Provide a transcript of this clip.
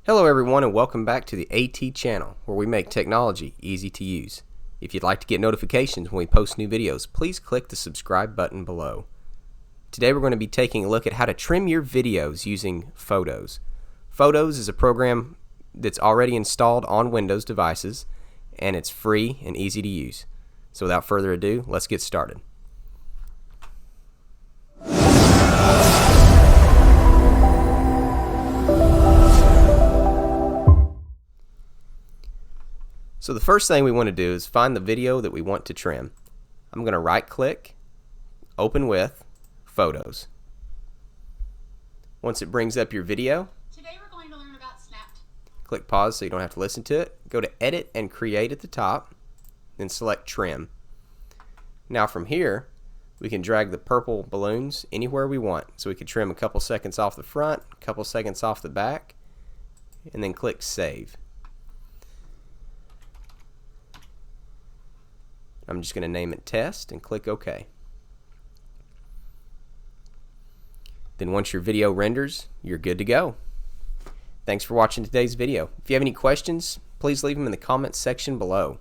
Hello everyone and welcome back to the AT channel where we make technology easy to use. If you'd like to get notifications when we post new videos, please click the subscribe button below. Today we're going to be taking a look at how to trim your videos using Photos. Photos is a program that's already installed on Windows devices and it's free and easy to use. So without further ado, let's get started. So the first thing we want to do is find the video that we want to trim. I'm going to right click, open with, Photos. Once it brings up your video, today we're going to learn about Snapped. Click pause so you don't have to listen to it. Go to Edit and Create at the top, then select Trim. Now from here, we can drag the purple balloons anywhere we want. So we could trim a couple seconds off the front, a couple seconds off the back, and then click Save. I'm just going to name it Test and click OK. Then once your video renders, you're good to go. Thanks for watching today's video. If you have any questions, please leave them in the comments section below.